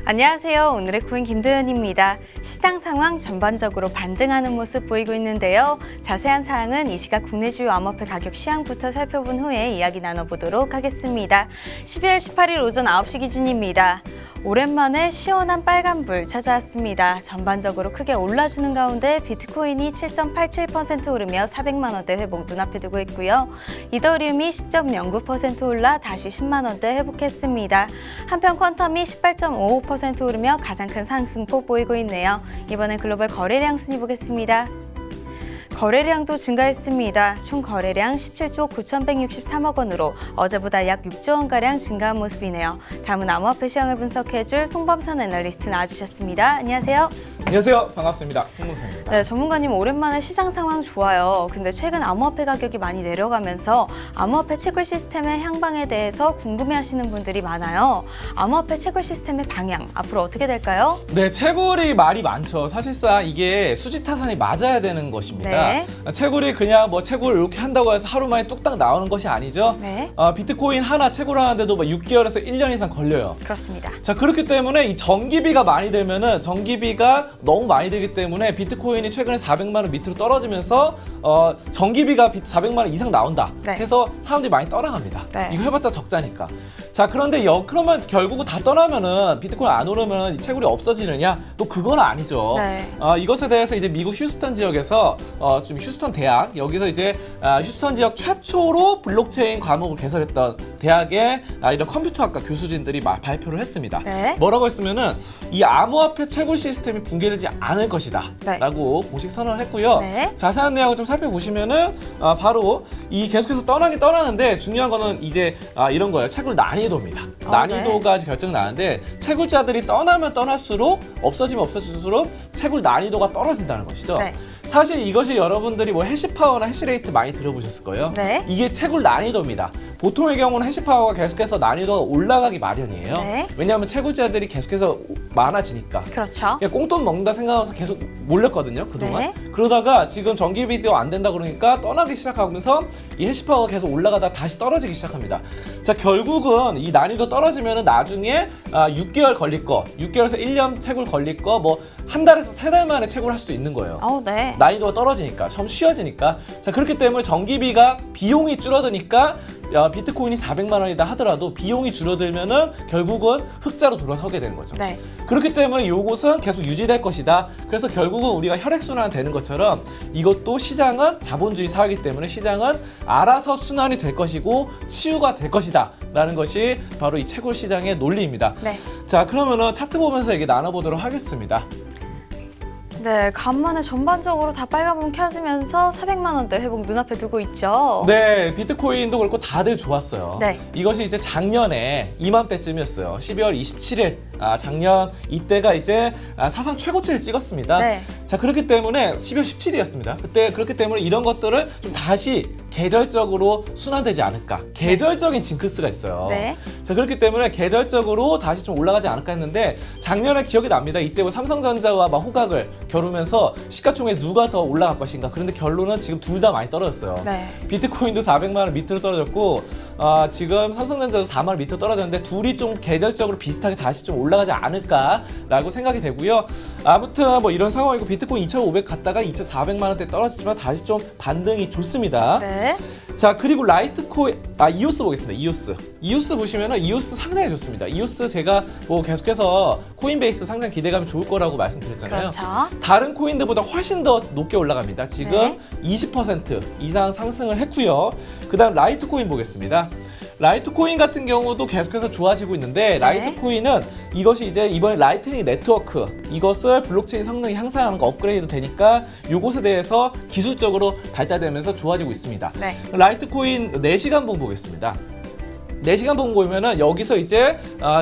안녕하세요. 오늘의 코인 김도연입니다. 시장 상황 전반적으로 반등하는 모습 보이고 있는데요. 자세한 사항은 이 시각 국내 주요 암호화폐 가격 시황부터 살펴본 후에 이야기 나눠보도록 하겠습니다. 12월 18일 오전 9시 기준입니다. 오랜만에 시원한 빨간불 찾아왔습니다. 전반적으로 크게 올라주는 가운데 비트코인이 7.87% 오르며 400만 원대 회복 눈앞에 두고 있고요. 이더리움이 10.09% 올라 다시 10만 원대 회복했습니다. 한편 퀀텀이 18.55% 오르며 가장 큰 상승폭 보이고 있네요. 이번엔 글로벌 거래량 순위 보겠습니다. 거래량도 증가했습니다. 총 거래량 17조 9,163억 원으로 어제보다 약 6조 원가량 증가한 모습이네요. 다음은 암호화폐 시장을 분석해줄 송범선 애널리스트 나와주셨습니다. 안녕하세요. 안녕하세요. 반갑습니다. 송범선입니다. 네, 전문가님 오랜만에 시장 상황 좋아요. 근데 최근 암호화폐 가격이 많이 내려가면서 암호화폐 채굴 시스템의 향방에 대해서 궁금해하시는 분들이 많아요. 암호화폐 채굴 시스템의 방향 앞으로 어떻게 될까요? 네, 채굴이 말이 많죠. 사실상 이게 수지타산이 맞아야 되는 것입니다. 네. 채굴이 그냥 뭐 채굴 이렇게 한다고 해서 하루 만에 뚝딱 나오는 것이 아니죠. 네. 비트코인 하나 채굴하는데도 뭐 6개월에서 1년 이상 걸려요. 그렇습니다. 자, 그렇기 때문에 이 전기비가 많이 들면은 전기비가 너무 많이 들기 때문에 비트코인이 최근에 400만 원 밑으로 떨어지면서 전기비가 400만 원 이상 나온다. 네. 해서 사람들이 많이 떠나갑니다. 네. 이거 해봤자 적자니까. 자, 그런데 그러면 결국은 다 떠나면은 비트코인 안 오르면 이 채굴이 없어지느냐? 또 그건 아니죠. 네. 이것에 대해서 이제 미국 휴스턴 지역에서 좀 휴스턴 대학 여기서 이제 휴스턴 지역 최초로 블록체인 과목을 개설했던 대학의 이런 컴퓨터학과 교수진들이 발표를 했습니다. 네. 뭐라고 했으면은 이 암호화폐 채굴 시스템이 붕괴되지 않을 것이다. 네. 라고 공식 선언을 했고요. 네. 자세한 내용을 좀 살펴보시면은 바로 이 계속해서 떠나긴 떠나는데 중요한 거는 이제 이런 거예요. 채굴 난이도입니다. 난이도가 결정이 나는데 채굴자들이 떠나면 떠날수록 없어지면 없어질수록 채굴 난이도가 떨어진다는 것이죠. 네. 사실 이것이 여러분들이 뭐 해시파워나 해시레이트 많이 들어보셨을 거예요. 네. 이게 채굴 난이도입니다. 보통의 경우는 해시파워가 계속해서 난이도가 올라가기 마련이에요. 네. 왜냐하면 채굴자들이 계속해서 많아지니까. 그렇죠. 그냥 꽁돈 먹는다 생각하면서 계속 몰렸거든요, 그동안. 네. 그러다가 지금 전기비도 안 된다 그러니까 떠나기 시작하면서 이 해시파워가 계속 올라가다 다시 떨어지기 시작합니다. 자, 결국은 이 난이도 떨어지면은 나중에 6개월 걸릴 거, 6개월에서 1년 채굴 걸릴 거, 뭐 한 달에서 3달 만에 채굴할 수도 있는 거예요. 네. 난이도가 떨어지니까, 좀 쉬워지니까. 자, 그렇기 때문에 전기비가 비용이 줄어드니까 비트코인이 400만 원이다 하더라도 비용이 줄어들면은 결국은 흑자로 돌아서게 되는 거죠. 네. 그렇기 때문에 이것은 계속 유지될 것이다. 그래서 결국은 우리가 혈액순환 되는 것처럼 이것도 시장은 자본주의 사회이기 때문에 시장은 알아서 순환이 될 것이고 치유가 될 것이다. 라는 것이 바로 이 채굴 시장의 논리입니다. 네. 자, 그러면은 차트 보면서 얘기 나눠보도록 하겠습니다. 네, 간만에 전반적으로 다 빨간불 켜지면서 400만 원대 회복 눈앞에 두고 있죠. 네, 비트코인도 그렇고 다들 좋았어요. 네. 이것이 이제 작년에 이맘때쯤이었어요. 12월 27일. 작년 이때가 이제 사상 최고치를 찍었습니다. 네. 자, 그렇기 때문에 12월 17일이었습니다. 그렇기 때문에 이런 것들을 좀 다시 계절적으로 순환되지 않을까. 계절적인 징크스가 있어요. 네. 자, 그렇기 때문에 계절적으로 다시 좀 올라가지 않을까 했는데 작년에 기억이 납니다. 이때 뭐 삼성전자와 막 호각을 겨루면서 시가총액 누가 더 올라갈 것인가. 그런데 결론은 지금 둘 다 많이 떨어졌어요. 네. 비트코인도 400만 원 밑으로 떨어졌고 지금 삼성전자도 4만 원 밑으로 떨어졌는데 둘이 좀 계절적으로 비슷하게 다시 좀 올라가지 않을까라고 생각이 되고요. 아무튼 뭐 이런 상황이고 비트코인 2,500 갔다가 2,400만 원대 떨어지지만 다시 좀 반등이 좋습니다. 네. 자, 그리고 라이트코인, 이오스 보겠습니다. 이오스 보시면은 이오스 상당히 좋습니다. 이오스 제가 뭐 계속해서 코인베이스 상장 기대감이 좋을 거라고 말씀드렸잖아요. 그렇죠. 다른 코인들보다 훨씬 더 높게 올라갑니다. 지금 네. 20% 이상 상승을 했고요. 그다음 라이트코인 보겠습니다. 라이트코인 같은 경우도 계속해서 좋아지고 있는데 라이트코인은 이것이 이제 이번에 라이트닝 네트워크 이것을 블록체인 성능이 향상하는 거 업그레이드 되니까 이것에 대해서 기술적으로 발달되면서 좋아지고 있습니다. 네. 라이트코인 4시간 봉 보겠습니다. 4시간 봉 보면은 여기서 이제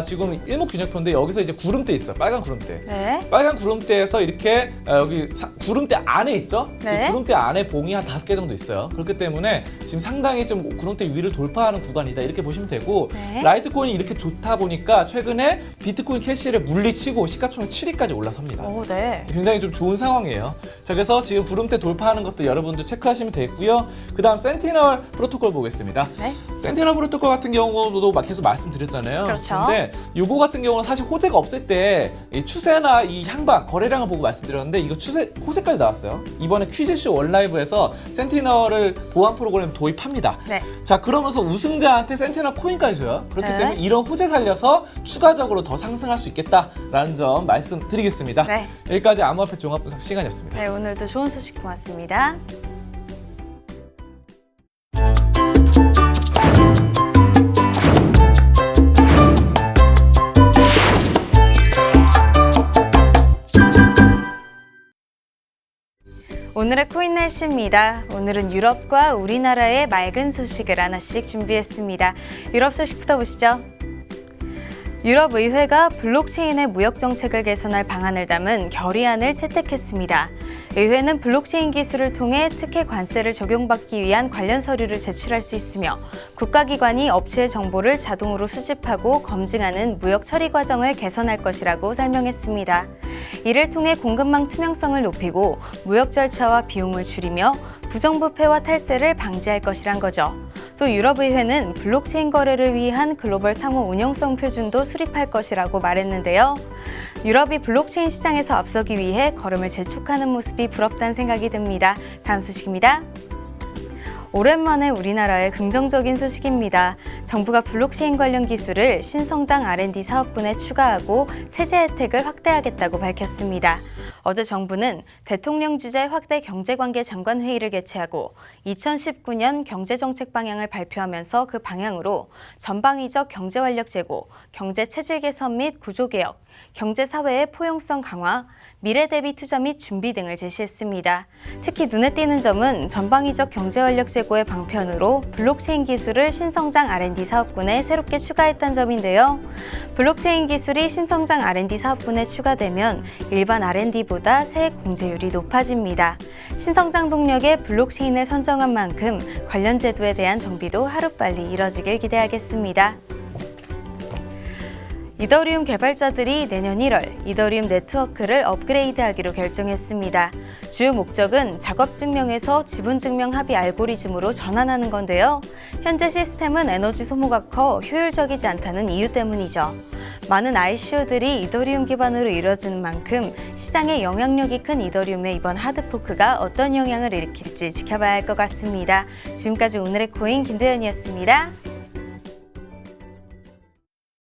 지금 일목균형표인데 여기서 이제 구름대 있어요. 빨간 구름대. 네. 빨간 구름대에서 이렇게 여기 구름대 안에 있죠? 네. 지금 구름대 안에 봉이 한 5개 정도 있어요. 그렇기 때문에 지금 상당히 좀 구름대 위를 돌파하는 구간이다. 이렇게 보시면 되고 네. 라이트코인이 이렇게 좋다 보니까 최근에 비트코인 캐시를 물리치고 시가총액 7위까지 올라섭니다. 네. 굉장히 좀 좋은 상황이에요. 자, 그래서 지금 구름대 돌파하는 것도 여러분도 체크하시면 되겠고요. 그 다음 센티널 프로토콜 보겠습니다. 네. 센티널 프로토콜 같은 경우 경우도 막 계속 말씀드렸잖아요. 그렇죠. 근데 요거 같은 경우는 사실 호재가 없을 때 이 추세나 이 향방, 거래량을 보고 말씀드렸는데 이거 호재까지 나왔어요. 이번에 퀴즈쇼 원라이브에서 센티널을 보안 프로그램 도입합니다. 네. 자, 그러면서 우승자한테 센티널 코인까지 줘요. 그렇기 네. 때문에 이런 호재 살려서 추가적으로 더 상승할 수 있겠다라는 점 말씀드리겠습니다. 네. 여기까지 암호화폐 종합 분석 시간이었습니다. 네, 오늘도 좋은 소식 고맙습니다. 오늘의 코인 날씨입니다. 오늘은 유럽과 우리나라의 맑은 소식을 하나씩 준비했습니다. 유럽 소식부터 보시죠. 유럽의회가 블록체인의 무역 정책을 개선할 방안을 담은 결의안을 채택했습니다. 의회는 블록체인 기술을 통해 특혜 관세를 적용받기 위한 관련 서류를 제출할 수 있으며 국가기관이 업체의 정보를 자동으로 수집하고 검증하는 무역 처리 과정을 개선할 것이라고 설명했습니다. 이를 통해 공급망 투명성을 높이고 무역 절차와 비용을 줄이며 부정부패와 탈세를 방지할 것이란 거죠. 또 유럽의회는 블록체인 거래를 위한 글로벌 상호 운영성 표준도 수립할 것이라고 말했는데요. 유럽이 블록체인 시장에서 앞서기 위해 걸음을 재촉하는 모습이 부럽다는 생각이 듭니다. 다음 소식입니다. 오랜만에 우리나라의 긍정적인 소식입니다. 정부가 블록체인 관련 기술을 신성장 R&D 사업분에 추가하고 세제 혜택을 확대하겠다고 밝혔습니다. 어제 정부는 대통령 주재 확대 경제관계 장관 회의를 개최하고 2019년 경제정책 방향을 발표하면서 그 방향으로 전방위적 경제활력 제고, 경제 체질 개선 및 구조개혁, 경제사회의 포용성 강화, 미래 대비 투자 및 준비 등을 제시했습니다. 특히 눈에 띄는 점은 전방위적 경제활력 제고의 방편으로 블록체인 기술을 신성장 R&D 사업군에 새롭게 추가했다는 점인데요. 블록체인 기술이 신성장 R&D 사업군에 추가되면 일반 R&D보다 세액 공제율이 높아집니다. 신성장 동력에 블록체인을 선정한 만큼 관련 제도에 대한 정비도 하루빨리 이뤄지길 기대하겠습니다. 이더리움 개발자들이 내년 1월 이더리움 네트워크를 업그레이드하기로 결정했습니다. 주요 목적은 작업증명에서 지분증명 합의 알고리즘으로 전환하는 건데요. 현재 시스템은 에너지 소모가 커 효율적이지 않다는 이유 때문이죠. 많은 ICO들이 이더리움 기반으로 이루어지는 만큼 시장에 영향력이 큰 이더리움의 이번 하드포크가 어떤 영향을 일으킬지 지켜봐야 할 것 같습니다. 지금까지 오늘의 코인 김도연이었습니다.